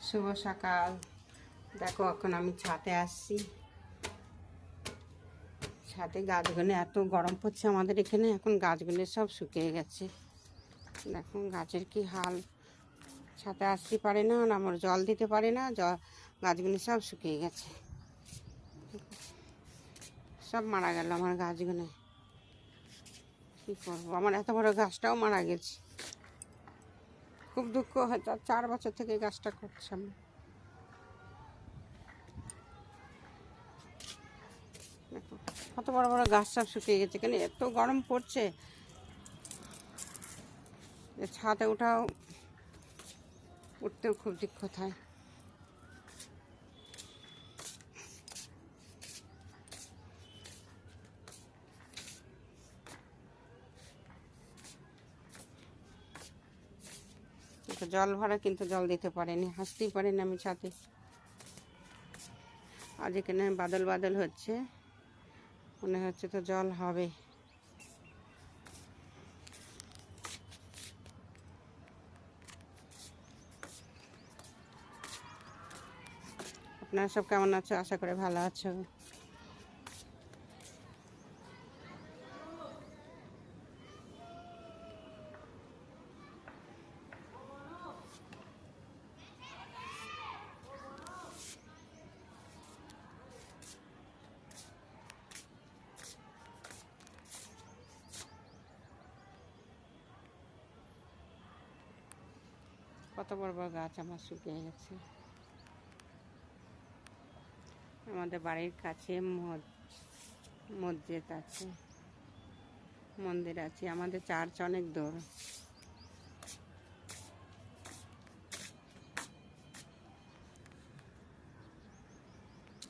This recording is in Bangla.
শুভ সকাল। দেখো এখন আমি ছাদে আসছি। ছাদে গাছগুলো এত গরম পড়ছে আমাদের এখানে, এখন গাছগুলো সব শুকিয়ে গেছে। দেখুন গাছের কি হাল, ছাদে আসতে পারে না, আর আমার জল দিতে পারে না, গাছগুলো সব শুকিয়ে গেছে, সব মারা গেল আমার গাছগুলো। কী করবো, আমার এত বড় গাছটাও মারা গেছে। খুব দুঃখ হয়, 4 বছর থেকে গাছটা করছি আমি। দেখো কত বড় বড় গাছ সব শুকিয়ে গেছে, কেন এত গরম পড়ছে। ছাদে উঠতেও খুব দিক্কত হয়। জল ভরা, কিন্তু জল দিতে পারেনি, হাসতেই পারিনি আমি ছাদে। আজ এখানে বাদল বাদল হচ্ছে, মনে হচ্ছে তো জল হবে। আপনারা সব কেমন আছো? আশা করে ভালো আছো। কত বড় বড় গাছ আমার শুকিয়ে গেছে। আমাদের বাড়ির কাছে মসজিদ আছে, মন্দির আছে, আমাদের চার্চ অনেক দূর।